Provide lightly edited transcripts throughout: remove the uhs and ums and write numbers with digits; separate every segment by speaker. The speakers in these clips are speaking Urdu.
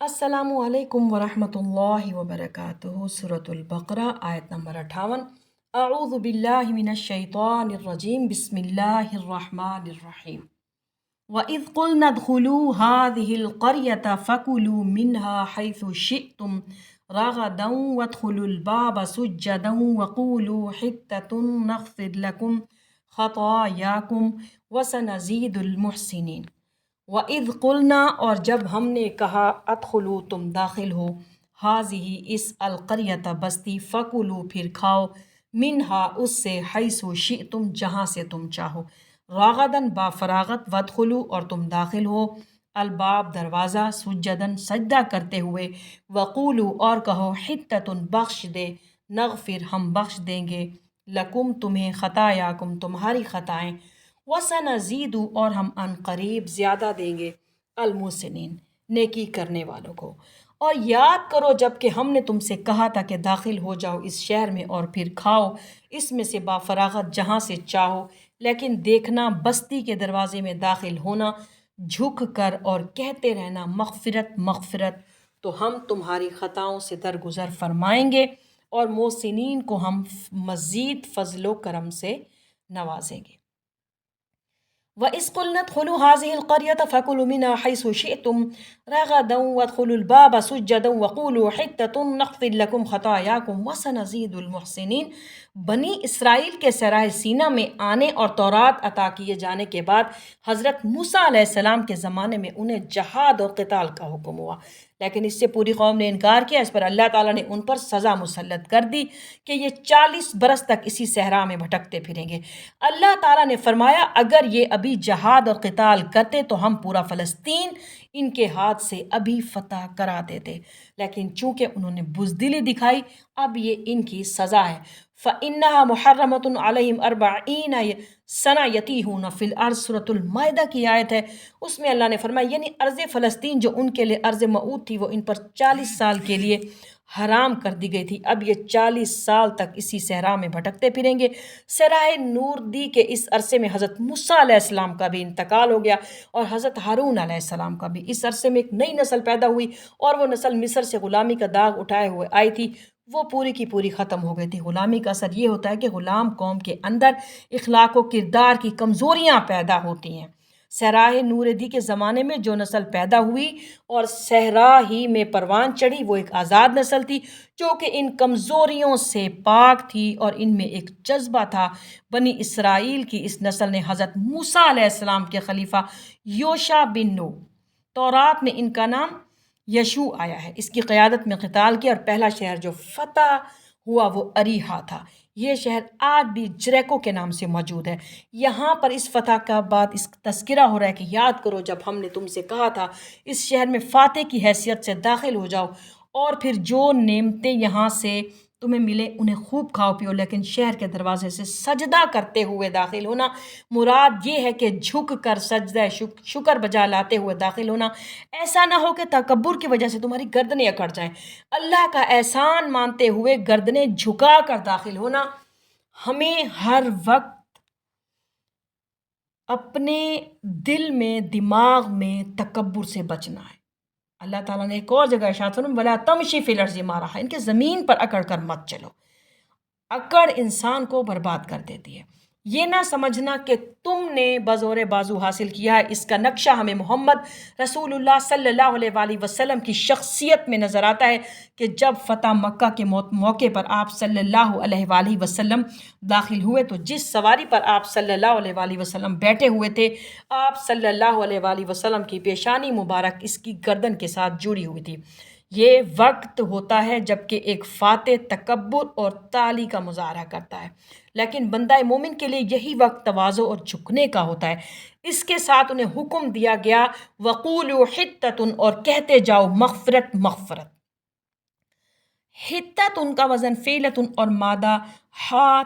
Speaker 1: السلام علیکم ورحمۃ اللہ وبرکاتہ۔ سورۃ البقرہ آیت نمبر 58۔ اعوذ باللہ من الشیطان الرجیم، بسم اللہ الرحمن الرحیم۔ وَإِذْ قُلْنَا ادْخُلُوا هَٰذِهِ الْقَرْيَةَ فَكُلُوا مِنْهَا حَيْثُ شِئْتُمْ رَغَدًا وَادْخُلُوا الْبَابَ سُجَّدًا وَقُولُوا حِطَّةٌ نَغْفِرْ لَكُمْ خَطَايَاكُمْ وَسَنَزِيدُ الْمُحْسِنِينَ۔ وَإِذْ قُلْنَا، اور جب ہم نے کہا، ادخلوا، تم داخل ہو، ہاذہ، اس، القریۃ، بستی، فکلوا، پھر کھاؤ، منہا، اس سے، حیث شئتم، جہاں سے تم چاہو، راغدن، با فراغت، وادخلوا، اور تم داخل ہو، الباب، دروازہ، سجدن، سجدہ کرتے ہوئے، وقولوا، اور کہو، حطۃ، بخش دے، نغفر، ہم بخش دیں گے، لکم، تمہیں، خطایاکم، تمہاری خطائیں، وسنزید، اور ہم ان قریب زیادہ دیں گے، المحسنین، نیکی کرنے والوں کو۔ اور یاد کرو جب کہ ہم نے تم سے کہا تھا کہ داخل ہو جاؤ اس شہر میں اور پھر کھاؤ اس میں سے با فراغت جہاں سے چاہو، لیکن دیکھنا بستی کے دروازے میں داخل ہونا، جھک کر اور کہتے رہنا مغفرت مغفرت، تو ہم تمہاری خطاؤں سے درگزر فرمائیں گے اور محسنین کو ہم مزید فضل و کرم سے نوازیں گے۔ وَإِذْ قُلْنَا ادْخُلُوا هَٰذِهِ الْقَرْيَةَ فَكُلُوا مِنْهَا حَيْثُ شِئْتُمْ رَغَدًا وَادْخُلُوا الْبَابَ سُجَّدًا وَقُولُوا حِطَّةٌ نَغْفِرْ لَكُمْ خَطَايَاكُمْ وَسَنَزِيدُ الْمُحْسِنِينَ۔ بنی اسرائیل کے سرائے سینا میں آنے اور تورات عطا کیے جانے کے بعد حضرت موسیٰ علیہ السلام کے زمانے میں انہیں جہاد اور قتال کا حکم ہوا، لیکن اس سے پوری قوم نے انکار کیا۔ اس پر اللہ تعالیٰ نے ان پر سزا مسلط کر دی کہ یہ 40 برس تک اسی صحرا میں بھٹکتے پھریں گے۔ اللہ تعالیٰ نے فرمایا اگر یہ ابھی جہاد اور قتال کرتے تو ہم پورا فلسطین ان کے ہاتھ سے ابھی فتح کرا دیتے، لیکن چونکہ انہوں نے بزدلی دکھائی اب یہ ان کی سزا ہے۔ فَإِنَّهَا مُحَرَّمَةٌ عَلَيْهِمْ 40 سنہ یتیہون فی الارض، سورۃ المائدہ کی آیت ہے، اس میں اللہ نے فرمایا یعنی ارض فلسطین جو ان کے لیے ارض موعود تھی وہ ان پر 40 سال کے لیے حرام کر دی گئی تھی، اب یہ 40 سال تک اسی صحرا میں بھٹکتے پھریں گے۔ صحرائے نور دی کے اس عرصے میں حضرت موسیٰ علیہ السلام کا بھی انتقال ہو گیا اور حضرت ہارون علیہ السلام کا بھی۔ اس عرصے میں ایک نئی نسل پیدا ہوئی اور وہ نسل مصر سے غلامی کا داغ اٹھائے ہوئے آئی تھی، وہ پوری کی پوری ختم ہو گئی تھی۔ غلامی کا اثر یہ ہوتا ہے کہ غلام قوم کے اندر اخلاق و کردار کی کمزوریاں پیدا ہوتی ہیں۔ صحرائے نور دی کے زمانے میں جو نسل پیدا ہوئی اور صحرا ہی میں پروان چڑھی وہ ایک آزاد نسل تھی جو کہ ان کمزوریوں سے پاک تھی اور ان میں ایک جذبہ تھا۔ بنی اسرائیل کی اس نسل نے حضرت موسیٰ علیہ السلام کے خلیفہ یوشع بن نون، تورات میں ان کا نام یشوع آیا ہے، اس کی قیادت میں قتال کیا اور پہلا شہر جو فتح ہوا وہ اریحا تھا۔ یہ شہر آج بھی جریکو کے نام سے موجود ہے۔ یہاں پر اس فتح کا بعد اس تذکرہ ہو رہا ہے کہ یاد کرو جب ہم نے تم سے کہا تھا اس شہر میں فاتح کی حیثیت سے داخل ہو جاؤ اور پھر جو نعمتیں یہاں سے تمہیں ملے انہیں خوب کھاؤ پیو، لیکن شہر کے دروازے سے سجدہ کرتے ہوئے داخل ہونا۔ مراد یہ ہے کہ جھک کر سجدہ شکر بجا لاتے ہوئے داخل ہونا، ایسا نہ ہو کہ تکبر کی وجہ سے تمہاری گردنیں اکڑ جائیں۔ اللہ کا احسان مانتے ہوئے گردنیں جھکا کر داخل ہونا۔ ہمیں ہر وقت اپنے دل میں دماغ میں تکبر سے بچنا ہے۔ اللہ تعالیٰ نے ایک اور جگہ ارشاد فرمایا وَلَا تَمْشِ فِي الْأَرْضِ مَرَحًا، ان کے زمین پر اکڑ کر مت چلو۔ اکڑ انسان کو برباد کر دیتی ہے۔ یہ نہ سمجھنا کہ تم نے بزور بازو حاصل کیا ہے۔ اس کا نقشہ ہمیں محمد رسول اللہ صلی اللہ علیہ وآلہ وسلم کی شخصیت میں نظر آتا ہے کہ جب فتح مکہ کے موقع پر آپ صلی اللہ علیہ وآلہ وسلم داخل ہوئے تو جس سواری پر آپ صلی اللہ علیہ وآلہ وسلم بیٹھے ہوئے تھے، آپ صلی اللہ علیہ وآلہ وسلم کی پیشانی مبارک اس کی گردن کے ساتھ جڑی ہوئی تھی۔ یہ وقت ہوتا ہے جب کہ ایک فاتح تکبر اور تعالی کا مظاہرہ کرتا ہے، لیکن بندہ مومن کے لیے یہی وقت تواضع اور جھکنے کا ہوتا ہے۔ اس کے ساتھ انہیں حکم دیا گیا وَقُولُوا حِطَّةٌ، اور کہتے جاؤ مغفرت مغفرت۔ حِطَّةٌ کا وزن فعلۃ اور مادہ ہا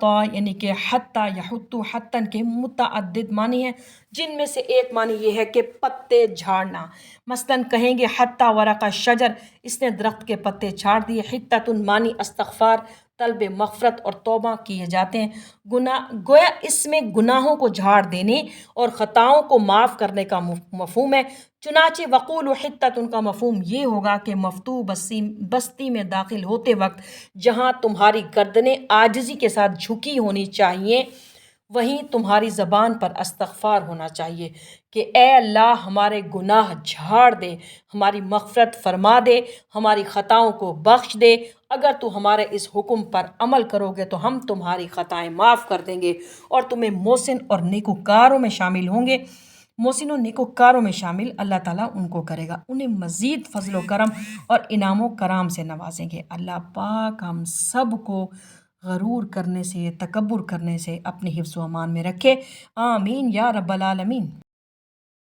Speaker 1: تو یعنی کہ حتی یحتو حتن کے متعدد معنی ہیں، جن میں سے ایک معنی یہ ہے کہ پتے جھاڑنا۔ مثلاً کہیں گے حتی ورق الشجر، اس نے درخت کے پتے جھاڑ دیے۔ حتۃ معنی استغفار، طلب مغفرت اور توبہ کیے جاتے ہیں۔ گویا اس میں گناہوں کو جھاڑ دینے اور خطاؤں کو معاف کرنے کا مفہوم ہے۔ چنانچہ وقول حتۃ کا مفہوم یہ ہوگا کہ مفتوح بستی میں داخل ہوتے وقت جہاں تمہاری گردنیں عاجزی کے ساتھ جھکی ہونی چاہیے، وہیں تمہاری زبان پر استغفار ہونا چاہیے کہ اے اللہ ہمارے گناہ جھاڑ دے، ہماری مغفرت فرما دے، ہماری خطاؤں کو بخش دے۔ اگر تو ہمارے اس حکم پر عمل کرو گے تو ہم تمہاری خطائیں معاف کر دیں گے اور تمہیں محسن اور نیکوکاروں میں شامل ہوں گے۔ محسن و نیکوکاروں میں شامل اللہ تعالیٰ ان کو کرے گا، انہیں مزید فضل و کرم اور انعام و کرام سے نوازیں گے۔ اللہ پاک ہم سب کو غرور کرنے سے، تکبر کرنے سے اپنے حفظ و امان میں رکھے، آمین یا رب العالمین۔